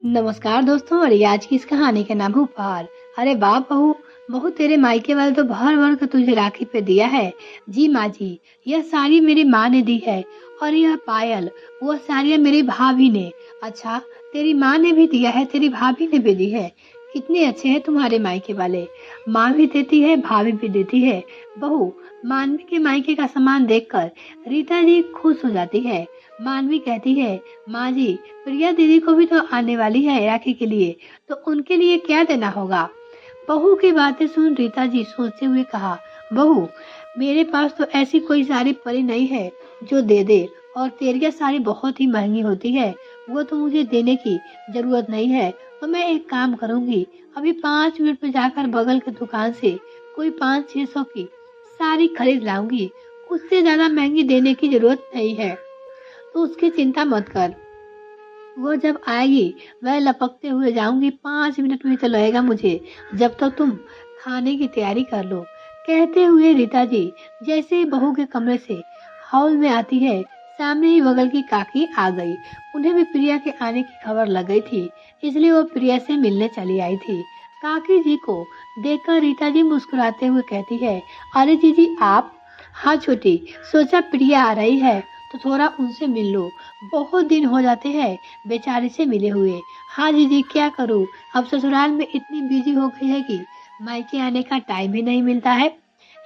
नमस्कार दोस्तों। और ये आज की इस कहानी का नाम है उपहार। अरे वाह बहू, बहू तेरे मायके वाले तो भर भर के तुझे राखी पे दिया है। जी माँ जी, यह साड़ी मेरी माँ ने दी है। और यह पायल, वो साड़ियाँ मेरी भाभी ने। अच्छा, तेरी माँ ने भी दिया है, तेरी भाभी ने भी दी है। कितने अच्छे हैं तुम्हारे मायके वाले। माँ भी देती है, भाभी भी देती है। बहू, मानवी के मायके का सामान देखकर रीता जी खुश हो जाती है। मानवी कहती है, माँ जी, प्रिया दीदी को भी तो आने वाली है राखी के लिए, तो उनके लिए क्या देना होगा। बहू की बातें सुन रीता जी सोचते हुए कहा, बहू, मेरे पास तो ऐसी कोई साड़ी पड़ी नहीं है जो दे दे। और तेरी यह साड़ी बहुत ही महंगी होती है, वो तो मुझे देने की जरूरत नहीं है। तो मैं एक काम करूंगी, अभी 5 मिनट में जाकर बगल की दुकान से कोई 500-600 की साड़ी खरीद लाऊंगी। उससे ज्यादा महंगी देने की जरूरत नहीं है, तो उसकी चिंता मत कर। वो जब आएगी मैं लपकते हुए जाऊंगी। 5 मिनट में तो लगेगा मुझे, जब तक तुम खाने की तैयारी कर लो। कहते हुए रीता जी जैसे ही बहू के कमरे से हॉल में आती है, सामने ही बगल की काकी आ गई। उन्हें भी प्रिया के आने की खबर लग गई थी, इसलिए वो प्रिया से मिलने चली आई थी। काकी जी को देखकर रीता जी मुस्कुराते हुए कहती है, अरे जीजी आप। हाँ छोटी, सोचा प्रिया आ रही है तो थोड़ा उनसे मिल लो, बहुत दिन हो जाते हैं बेचारी से मिले हुए। हाँ जीजी, क्या करूँ, अब ससुराल में इतनी बिजी हो गई है कि मायके आने का टाइम ही नहीं मिलता है।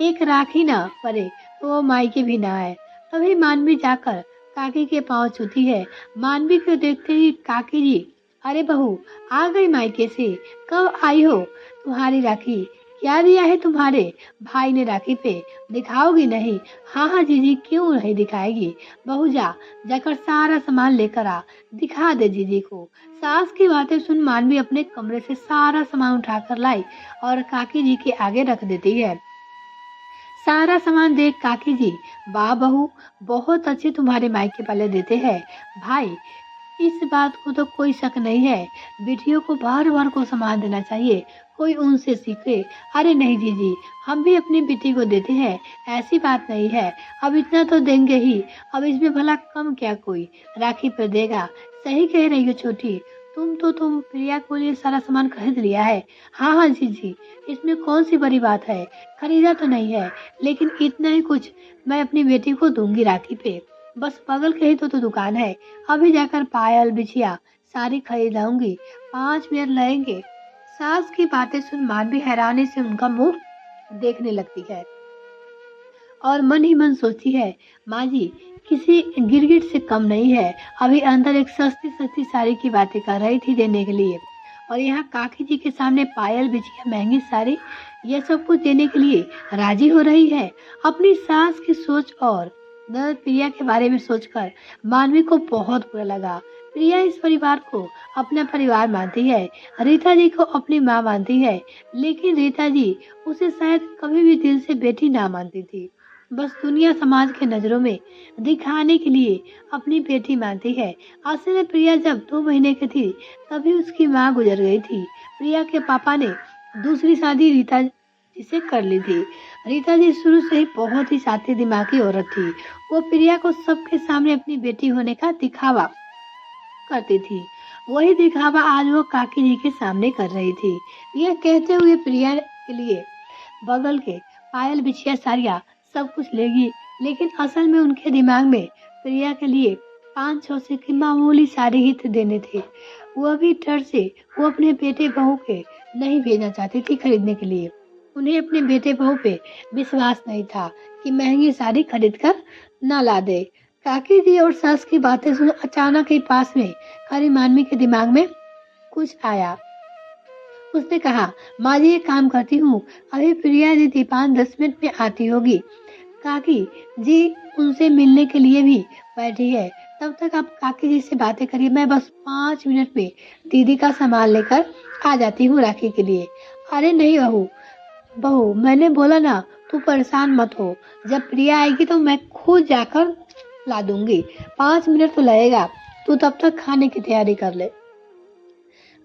एक राखी ना पड़े तो वो मायके भी ना आए। तभी मानवी जाकर काकी के पांव छूती है। मानवी को देखते ही काकी जी, अरे बहू, आ गई मायके से, कब आई हो। तुम्हारी राखी क्या दिया है तुम्हारे भाई ने राखी पे, दिखाओगी नहीं। हाँ हाँ जीजी, क्यों नहीं दिखाएगी। बहू जा, जाकर सारा सामान लेकर आ, दिखा दे जीजी को। सास की बातें सुन मानवी अपने कमरे से सारा सामान उठाकर लाई और काकी जी के आगे रख देती है। सारा सामान देख काकी जी, वाह बहू, बहुत अच्छे तुम्हारे मायके वाले देते हैं। भाई, इस बात को तो कोई शक नहीं है, बेटियों को बार बार को सामान देना चाहिए, कोई उनसे सीखे। अरे नहीं जीजी, हम भी अपनी बेटी को देते हैं, ऐसी बात नहीं है। अब इतना तो देंगे ही, अब इसमें भला कम क्या कोई राखी पर देगा। सही कह रही हो छोटी, तुम प्रिया को लिए सारा सामान खरीद लिया है। हाँ हाँ जीजी, इसमें कौन सी बड़ी बात है, खरीदा तो नहीं है, लेकिन इतना ही कुछ मैं अपनी बेटी को दूंगी राखी पे। बस बगल के ही तो दुकान है, अभी जाकर पायल बिछिया सारी खरीद लाऊंगी, 5 मिनट लगेंगे। सास की बातें सुन मानवी हैरानी से उनका मुंह देखने लगती है और मन ही मन सोचती है, माँ जी किसी गिरगिट से कम नहीं है। अभी अंदर एक सस्ती सस्ती साड़ी की बातें कर रही थी देने के लिए, और यहाँ काकी जी के सामने पायल बिछिया महंगी साड़ी, यह सब कुछ देने के लिए राजी हो रही है। अपनी सास की सोच और ननद प्रिया के बारे में सोचकर मानवी को बहुत बुरा लगा। प्रिया इस परिवार को अपना परिवार मानती है, रीता जी को अपनी माँ मानती है, लेकिन रीता जी उसे शायद कभी भी दिल से बेटी ना मानती थी। बस दुनिया समाज के नजरों में दिखाने के लिए अपनी बेटी मानती है। असल में प्रिया जब 2 महीने की थी तभी उसकी माँ गुजर गई थी। प्रिया के पापा ने दूसरी शादी रीता जी से कर ली थी। रीता जी शुरू से ही बहुत ही साथी दिमागी औरत थी। वो प्रिया को सबके सामने अपनी बेटी होने का दिखावा करती थी। वही दिखावा आज वो काकी जी के सामने कर रही थी। यह कहते हुए प्रिया के लिए बगल के पायल बिछिया साड़ियाँ सब कुछ लेगी, लेकिन असल में उनके दिमाग में प्रिया के लिए 500 की मामूली साड़ी ही देने थे। वह भी डर से वो अपने बेटे बहू के नहीं भेजना चाहती थी खरीदने के लिए। उन्हें अपने बेटे बहू पे विश्वास नहीं था कि महंगी साड़ी खरीद कर न ला दे। काकी जी और सास की बातें सुन अचानक ही पास में खड़ी मानवी के दिमाग में कुछ आया। उसने कहा, माँ जी एक काम करती हूँ, अभी प्रिया दीदी 5-10 मिनट में आती होगी। काकी जी उनसे मिलने के लिए भी बैठी है, तब तक आप काकी जी से बातें करिए, मैं बस 5 मिनट में दीदी का सामान लेकर आ जाती हूँ राखी के लिए। अरे नहीं बहू, बहू मैंने बोला ना, तू परेशान मत हो, जब प्रिया आएगी तो मैं खुद जाकर ला दूंगी। 5 मिनट तो लगेगा, तू तब तक खाने की तैयारी कर ले।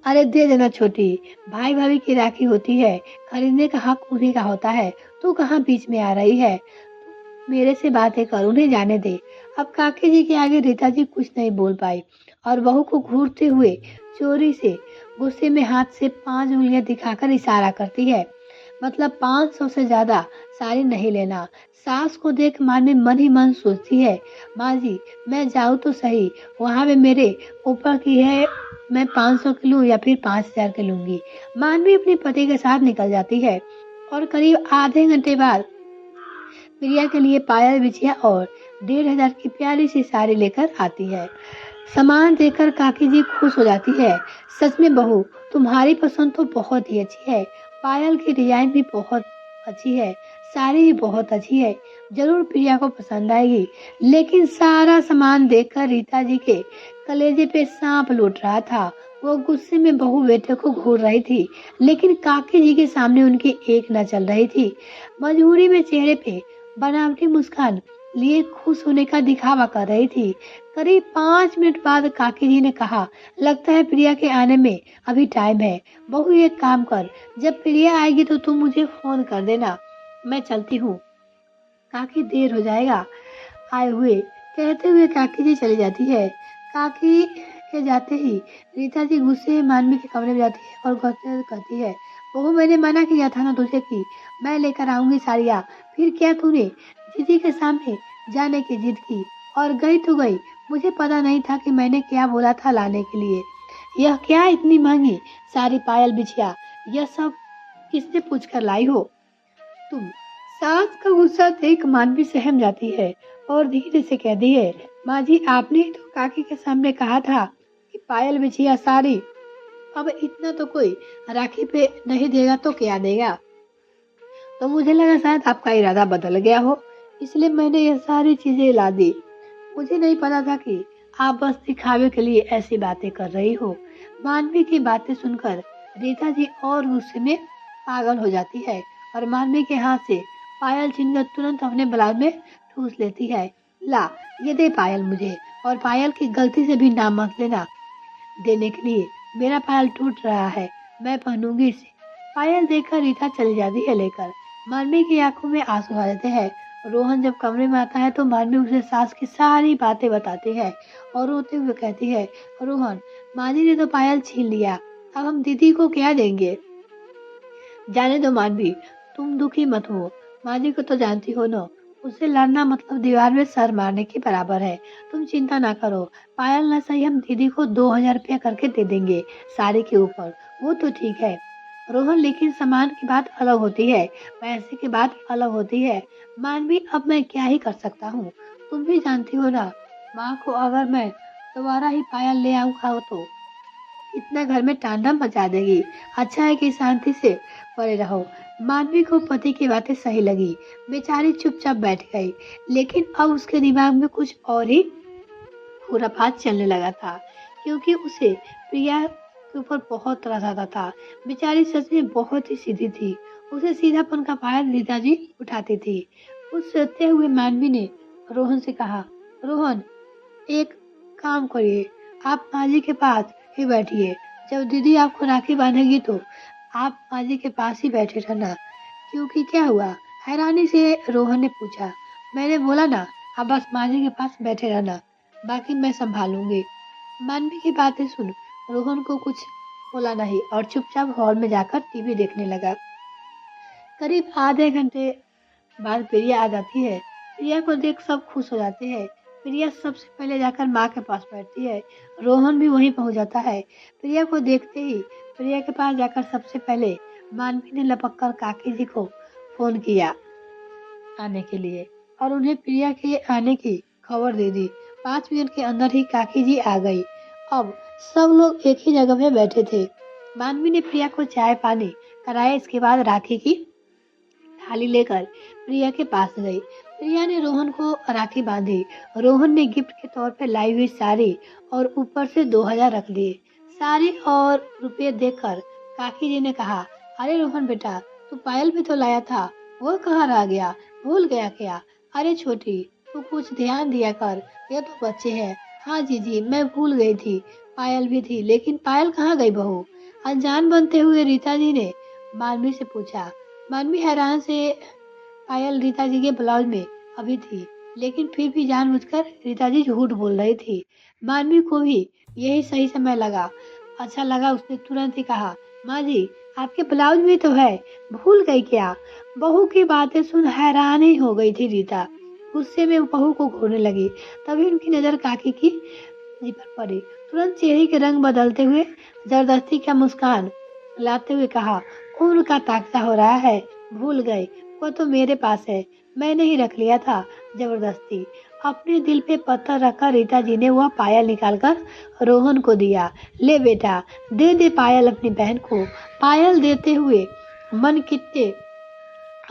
अरे दे देना छोटी, भाई भाभी की राखी होती है, खरीदने का हक उन्हीं का होता है। तू कहाँ बीच में आ रही है, मेरे से बातें कर, उन्हें जाने दे। अब काकी जी के आगे रीता जी कुछ नहीं बोल पाई और बहू को घूरते हुए चोरी से गुस्से में हाथ से 5 उंगलियां दिखाकर इशारा करती है, मतलब 500 से ज्यादा साड़ी नहीं लेना। सास को देख मानवी मन ही मन सोचती है, माँ जी मैं जाऊँ तो सही, वहाँ पे मेरे ऊपर की है, मैं 500 की लूँ या फिर 5000 की लूंगी। मानवी अपने पति के साथ निकल जाती है और करीब आधे घंटे बाद प्रिया के लिए पायल बिछिया और 1500 की प्यारी सी साड़ी लेकर आती है। सामान देखकर काकी जी खुश हो जाती है। सच में बहू, तुम्हारी पसंद तो बहुत ही अच्छी है। पायल की डिजाइन भी बहुत अच्छी है, साड़ी भी बहुत अच्छी है, जरूर प्रिया को पसंद आएगी। लेकिन सारा सामान देखकर रीता जी के कलेजे पे सांप लौट रहा था। वो गुस्से में बहू बेटे को घूर रही थी, लेकिन काकी जी के सामने उनकी एक न चल रही थी। मजबूरी में चेहरे पे बनावटी मुस्कान लिए खुश होने का दिखावा कर रही थी। करीब 5 मिनट बाद काकी जी ने कहा, लगता है प्रिया के आने में अभी टाइम है। बहू एक काम कर, जब प्रिया आएगी तो तुम मुझे फोन कर देना, मैं चलती हूँ, काकी देर हो जाएगा आए हुए। कहते हुए काकी जी चली जाती है। काकी के जाते ही रीता जी गुस्से में मानवी के कमरे में जाती है और कहती है, बहू मैंने मना किया था ना तुझे कि मैं लेकर आऊंगी साड़ियाँ, फिर क्या तूने दीदी के सामने जाने की जिद की और गई तो गई। मुझे पता नहीं था कि मैंने क्या बोला था लाने के लिए। यह क्या इतनी महंगी साड़ी, पायल बिछिया, यह सब किससे पूछ कर लाई हो तुम? सास का गुस्सा देख मानवी सहम जाती है और धीरे से कहती है, माँ जी आपने ही तो काकी के सामने कहा था कि पायल बिछिया साड़ी, अब इतना तो कोई राखी पे नहीं देगा तो क्या देगा। तो मुझे लगा शायद आपका इरादा बदल गया हो, इसलिए मैंने ये सारी चीजें ला दी। मुझे नहीं पता था कि आप बस दिखावे के लिए ऐसी बातें कर रही हो। मानवी की बातें सुनकर रीता जी और गुस्से में पागल हो जाती है और मानवी के हाथ से पायल छीनकर तुरंत अपने ब्लाउज में ठूस लेती है। ला, ये दे पायल मुझे, और पायल की गलती से भी नाम मत लेना देने के लिए। मेरा पायल टूट रहा है, मैं पहनूंगी इसे। पायल देखकर रीता चली जाती है लेकर। मानवी की आंखों में आंसू आ जाते हैं। रोहन जब कमरे में आता है तो मानवी उसे सास की सारी बातें बताती है और रोते हुए कहती है, रोहन माँ जी ने तो पायल छीन लिया, अब हम दीदी को क्या देंगे। जाने दो मानवी, तुम दुखी मत हो, माँ जी को तो जानती हो ना, उससे लड़ना मतलब दीवार में सर मारने के बराबर है। तुम चिंता ना करो, पायल ना सही हम दीदी को 2000 रुपया करके दे देंगे साड़ी के ऊपर, वो तो ठीक है। रोहन लेकिन सामान की बात अलग होती है, पैसे की बात अलग होती है। मानवी अब मैं क्या ही कर सकता हूँ, तुम भी जानती हो ना, माँ को अगर मैं दोबारा ही पायल ले आऊंगा तो इतना घर में तांडव मचा देगी। अच्छा है कि शांति से पड़े रहो। मानवी को पति की बातें सही लगी, बेचारी चुपचाप बैठ गई। लेकिन अब उसके दिमाग में कुछ और ही खुरापात चलने लगा था, क्योंकि उसे प्रिया के ऊपर बहुत तरस आता था। बेचारी सच में बहुत ही सीधी थी, उसे सीधापन का पायल रीता जी उठाती थी। कुछ सोचते हुए मानवी ने रोहन से कहा, रोहन एक काम करिए, आप माँ जी के पास ही बैठिए, जब दीदी आपको राखी बांधेगी तो आप माँ जी के पास ही बैठे रहना। क्योंकि क्या हुआ, हैरानी से रोहन ने पूछा। मैंने बोला ना, आप बस माँ जी के पास बैठे रहना, बाकी मैं संभालूंगी। मानवी की बातें सुन रोहन को कुछ बोला नहीं और चुपचाप हॉल में जाकर टीवी देखने लगा। करीब आधे घंटे बाद प्रिया आ जाती है। प्रिया को देख सब खुश हो जाते हैं। प्रिया सबसे पहले जाकर माँ के पास बैठती है। रोहन भी वहीं पहुंच जाता है। प्रिया को देखते ही प्रिया के पास जाकर सबसे पहले मानवी ने लपक कर काकी जी को फोन किया आने के लिए और उन्हें प्रिया के आने की खबर दे दी। 5 मिनट के अंदर ही काकी जी आ गई। अब सब लोग एक ही जगह पे बैठे थे। मानवी ने प्रिया को चाय पानी कराया, इसके बाद राखी की थाली लेकर प्रिया के पास गई। प्रिया ने रोहन को राखी बांधी। रोहन ने गिफ्ट के तौर पे लाई हुई साड़ी और ऊपर से 2000 रख दिए। साड़ी और रुपये देखकर काकी जी ने कहा, अरे रोहन बेटा, तू पायल भी तो लाया था, वो कहाँ रह गया, भूल गया क्या? अरे छोटी, तू कुछ ध्यान दिया कर, ये तो बच्चे हैं। हाँ जी जी, मैं भूल गई थी, पायल भी थी, लेकिन पायल कहाँ गई बहू? अनजान बनते हुए रीता जी ने मानवी से पूछा। मानवी हैरान से, पायल रीता जी के ब्लाउज में अभी थी, लेकिन फिर भी जानबूझकर रीता जी झूठ बोल रही थी। मानवी को भी यही सही समय लगा। अच्छा लगा उसने तुरंत ही कहा, माँ जी आपके ब्लाउज में तो है, भूल गई क्या? बहू की बातें सुन हैरान ही हो गई थी रीता। गुस्से में वो बहू को घूरने लगी। तभी उनकी नजर काकी की जी पर पड़ी। तुरंत चेहरे के रंग बदलते हुए जबरदस्ती का मुस्कान लाते हुए कहा, खून का ताक़ा हो रहा है, भूल गए, वो तो मेरे पास है, मैंने ही रख लिया था जबरदस्ती। अपने दिल पे पत्थर रखकर रीता जी ने वह पायल निकालकर रोहन को दिया। ले बेटा, दे दे पायल अपनी बहन को। पायल देते हुए मन कितने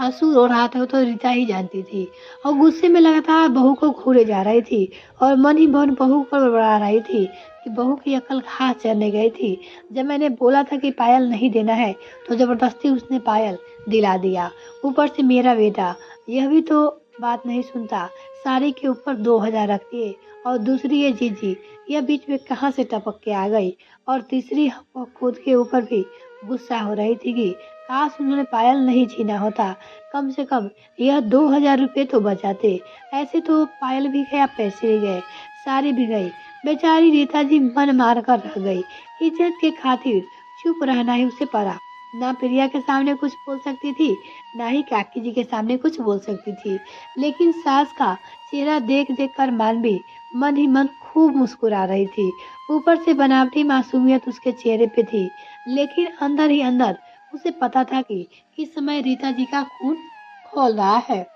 आंसू रो रहा था, वो तो रीता ही जानती थी। और गुस्से में लगातार बहू को घूरे जा रही थी और मन ही मन बहू पर बड़बड़ा रही थी कि बहू की अकल कहाँ चढ़ने गई थी। जब मैंने बोला था कि पायल नहीं देना है तो जबरदस्ती उसने पायल दिला दिया। ऊपर से मेरा बेटा यह भी तो बात नहीं सुनता, साड़ी के ऊपर 2000 रख दिए। और दूसरी ये जीजी, यह बीच में कहाँ से टपक के आ गई। और तीसरी वो खुद के ऊपर भी गुस्सा हो रही थी कि काश उन्होंने पायल नहीं छीना होता, कम से कम यह 2000 रुपये तो बचाते। ऐसे तो पायल भी गया, पैसे भी गए, साड़ी भी गई। बेचारी रीता जी मन मार कर रह गई। इज्जत के खातिर चुप रहना ही उसे पड़ा। ना प्रिया के सामने कुछ बोल सकती थी, ना ही काकी जी के सामने कुछ बोल सकती थी। लेकिन सास का चेहरा देख देख कर मानवी मन ही मन खूब मुस्कुरा रही थी। ऊपर से बनावटी मासूमियत उसके चेहरे पे थी, लेकिन अंदर ही अंदर उसे पता था कि इस समय रीता जी का खून खौल रहा है।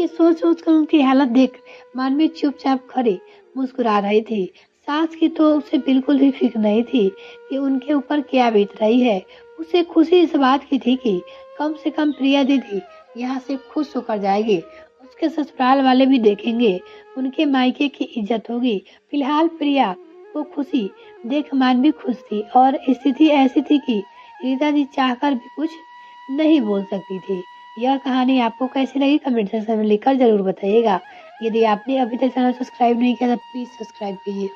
ये सोच सोच कर उनकी हालत देख मानवी चुपचाप खड़ी मुस्कुरा रही थी। सास की तो उसे बिल्कुल भी फिक्र नहीं थी कि उनके ऊपर क्या बीत रही है। उसे खुशी इस बात की थी कि कम से कम प्रिया दीदी यहाँ से खुश होकर जाएगी। उसके ससुराल वाले भी देखेंगे, उनके मायके की इज्जत होगी। फिलहाल प्रिया को खुशी देख मानवी खुश थी और स्थिति ऐसी थी कि रीता जी चाहकर भी कुछ नहीं बोल सकती थी। यह कहानी आपको कैसी लगी कमेंट सेक्शन में लिखकर जरूर बताइएगा। यदि आपने अभी तक चैनल सब्सक्राइब नहीं किया तो प्लीज सब्सक्राइब कीजिए।